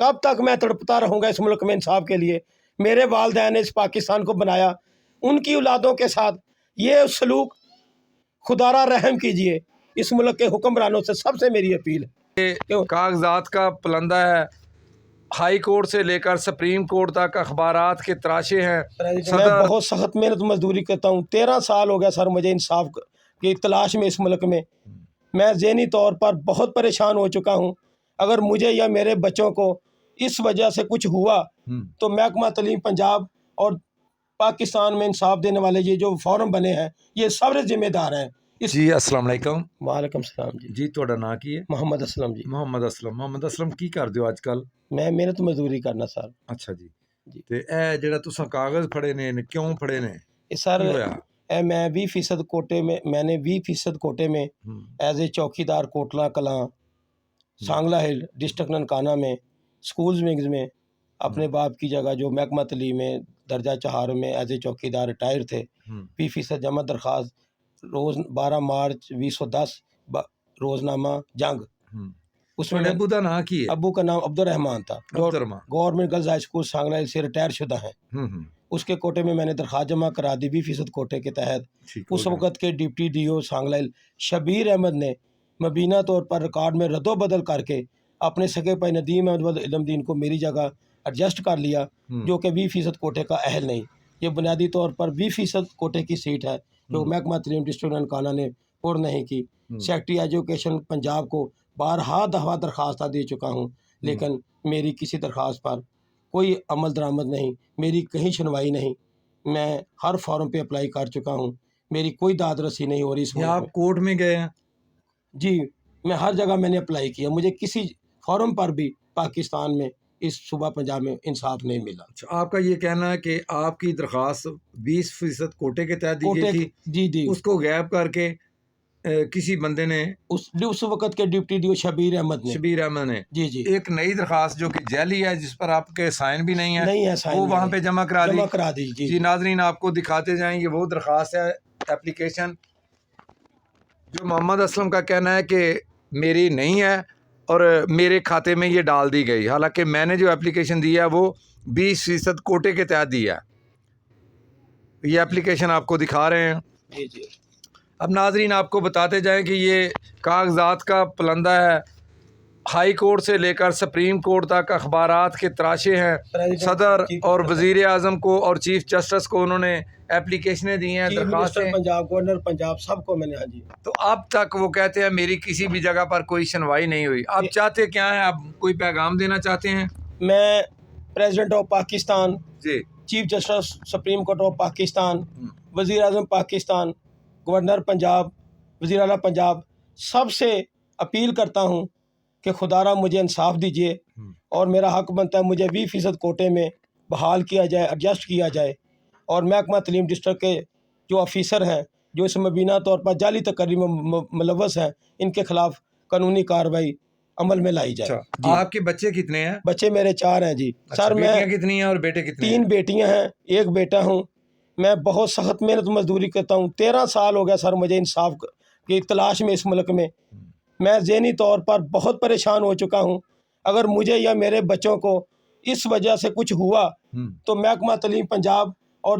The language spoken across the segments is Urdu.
کب تک میں تڑپتا رہوں گا اس ملک میں انصاف کے لیے؟ میرے والدین نے اس پاکستان کو بنایا، ان کی اولادوں کے ساتھ یہ سلوک خدا را رحم کیجئے۔ اس ملک کے حکمرانوں سے سب سے میری اپیل ہے۔ کاغذات کا پلندہ ہے، ہائی کورٹ سے لے کر سپریم کورٹ تک اخبارات کے تراشے ہیں۔ میں بہت سخت محنت مزدوری کرتا ہوں، 13 سال ہو گیا سر مجھے انصاف کی تلاش میں اس ملک میں۔ میں ذہنی طور پر بہت پریشان ہو چکا ہوں۔ اگر مجھے یا میرے بچوں کو اس وجہ سے کچھ ہوا تو محکمہ تعلیم پنجاب اور پاکستان میں انصاف دینے والے یہ جو فورم بنے ہیں یہ سارے ذمہ دار ہیں۔ جی السلام علیکم۔ وعلیکم السلام جی۔ جی تہاڈا نام کی ہے؟ محمد اسلم جی۔ محمد اسلم کی کر دیو اج کل؟ میں محنت مزدوری کرنا سر۔ اچھا جی۔ تے اے جڑا تساں کاغذ پھڑے نے کیوں پھڑے نے؟ سر میں 20% کوٹے میں نے 20% کوٹے میں ایز اے چوکیدار کوٹلا کلاں سانگلا ہل ڈسٹرکٹ ننکانہ میں سکولز ونگز میں اپنے باپ کی جگہ جو محکمہ تعلیم میں درجہ 4 میں ایز اے چوکیدار ریٹائر تھے، 20% جمع درخواست روز 12 مارچ 2010 روزنامہ جنگ۔ اس میں ابو دا نام کی ہے؟ ابو کا نام عبدالرحمان تھا، جو government girls high school Sangla ہل سے ریٹائر شدہ ہیں۔ اس کے کوٹے میں نے درخواست جمع کرا دی 20% کوٹے کے تحت۔ اس وقت کے ڈپٹی ڈی او سانگلا ہل شبیر احمد نے مبینہ طور پر ریکارڈ میں رد و بدل کر کے اپنے سگے بھائی ندیم احمد علم دین کو میری جگہ ایڈجسٹ کر لیا، جو کہ 20% کوٹے کا اہل نہیں۔ یہ بنیادی طور پر 20% کوٹے کی سیٹ ہے جو محکمہ تعلیم ڈسٹرکٹ ننکانہ نے پر نہیں کی۔ سیکٹری ایجوکیشن پنجاب کو بارہا دفعہ درخواست دے چکا ہوں، لیکن میری کسی درخواست پر کوئی عمل درآمد نہیں، میری کہیں سنوائی نہیں۔ میں ہر فارم پہ اپلائی کر چکا ہوں، میری کوئی داد رسی نہیں ہو رہی اس آپ کورٹ میں گئے ہیں؟ جی میں ہر جگہ میں نے اپلائی کیا، مجھے کسی فارم پر بھی پاکستان میں اس صوبہ پنجاب میں انصاف نہیں ملا۔ آپ کا یہ کہنا ہے کہ آپ کی درخواست 20% کوٹے کے تحت دی گئی تھی؟ جی جی۔ اس کو غائب کر کے کسی بندے نے اس وقت کے deputy D O Shabbir Ahmed نے جی جی ایک نئی درخواست جو کہ جعلی ہے، جس پر آپ کے سائن بھی نہیں ہے، وہ وہاں پہ جمع کرا دی۔ جی ناظرین آپ کو دکھاتے جائیں، یہ وہ درخواست ہے، اپلیکیشن جو محمد اسلم کا کہنا ہے کہ میری نہیں ہے اور میرے کھاتے میں یہ ڈال دی گئی، حالانکہ میں نے جو اپلیکیشن دی ہے وہ 20% کوٹے کے تحت دی ہے۔ یہ اپلیکیشن آپ کو دکھا رہے ہیں۔ جی جی۔ اب ناظرین آپ کو بتاتے جائیں کہ یہ کاغذات کا پلندہ ہے، ہائی کورٹ سے لے کر سپریم کورٹ تک اخبارات کے تراشے ہیں۔ صدر اور وزیر اعظم کو اور چیف جسٹس کو انہوں نے اپلیکیشنیں دی ہیں، درخواستیں، پنجاب گورنر پنجاب سب کو میں نے۔ ہاں جی۔ تو اب تک وہ کہتے ہیں میری کسی بھی جگہ پر کوئی سنوائی نہیں ہوئی۔ آپ چاہتے کیا ہیں؟ آپ کوئی پیغام دینا چاہتے ہیں؟ میں پریزیڈنٹ آف پاکستان، جی chief justice supreme court of Pakistan, وزیر اعظم پاکستان، گورنر پنجاب، وزیر اعلیٰ پنجاب سب سے اپیل کرتا ہوں کہ خدا را مجھے انصاف دیجیے اور میرا حق بنتا ہے مجھے 20% کوٹے میں بحال کیا جائے، ایڈجسٹ کیا جائے، اور محکمہ تعلیم ڈسٹرکٹ کے جو آفیسر ہیں جو اس مبینہ طور پر جعلی تقرری میں ملوث ہیں، ان کے خلاف قانونی کارروائی عمل میں لائی جائے۔ آپ کے بچے کتنے ہیں؟ بچے میرے 4 ہیں جی۔ سر بیٹیاں کتنی ہیں اور بیٹے کتنے ہیں؟ 3 بیٹیاں ہیں، 1 بیٹا ہوں۔ میں بہت سخت محنت مزدوری کرتا ہوں، 13 سال ہو گیا سر مجھے انصاف کی تلاش میں اس ملک میں۔ میں ذہنی طور پر بہت پریشان ہو چکا ہوں۔ اگر مجھے یا میرے بچوں کو اس وجہ سے کچھ ہوا تو محکمہ تعلیم پنجاب اور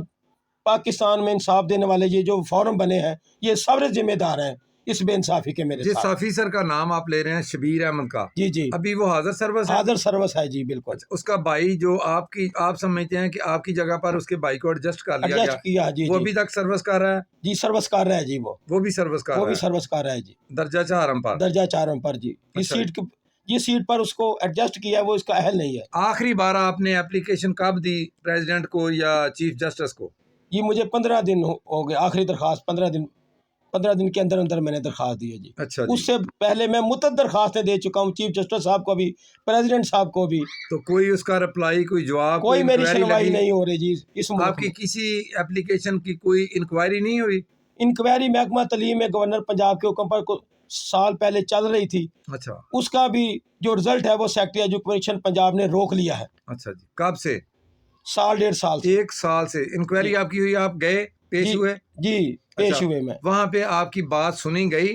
پاکستان میں انصاف دینے والے یہ جو فورم بنے ہیں یہ سارے ذمہ دار ہیں اس بے انصافی کے میرے ساتھ۔ جس آفیسر کا نام آپ لے رہے ہیں شبیر احمد کا، جی جی، ابھی وہ حاضر سروس ہے؟ حاضر سروس ہے جی، بالکل۔ اس کا بھائی جو آپ سمجھتے ہیں کہ آپ کی جگہ پر اس کے بھائی کو ایڈجسٹ کر لیا گیا، جی، وہ ابھی تک سروس کر رہا ہے؟ جی سروس کر رہا ہے جی، وہ بھی سروس کر رہا ہے جی، درجہ 4 پر، درجہ 4 پر جی۔ یہ سیٹ پر اس کو ایڈجسٹ کیا، وہ اس کا اہل نہیں ہے۔ آخری بار آپ نے اپلیکیشن کب دی پریزیڈنٹ کو یا چیف جسٹس کو؟ یہ مجھے 15 دن ہو گئے، آخری درخواست 15 دن کے اندر میں نے درخواست دی ہے جی۔ اچھا، اس سے پہلے میں متعدد درخواستیں دے چکا ہوں، چیف جسٹس صاحب کو بھی، پریزیڈنٹ صاحب کو بھی۔ تو کوئی اس کا رپلائی، کوئی جواب، کوئی میری سنوائی نہیں ہو رہی جی۔ آپ کی کسی اپلیکیشن کی کوئی انکوائری نہیں ہوئی؟ انکوائری محکمہ تعلیم میں گورنر پنجاب کے حکم پر سال پہلے چل رہی تھی، اچھا، اس کا بھی جو رزلٹ ہے وہ سیکٹری ایجوکیشن پنجاب نے روک لیا ہے۔ اچھا جی، کب سے؟ 1.5 سال سے۔ 1 سال سے انکوائری آپ کی ہوئی، آپ گئے، پیش ہوئے؟ جی پیش ہوئے میں۔ وہاں پہ آپ کی بات سنی گئی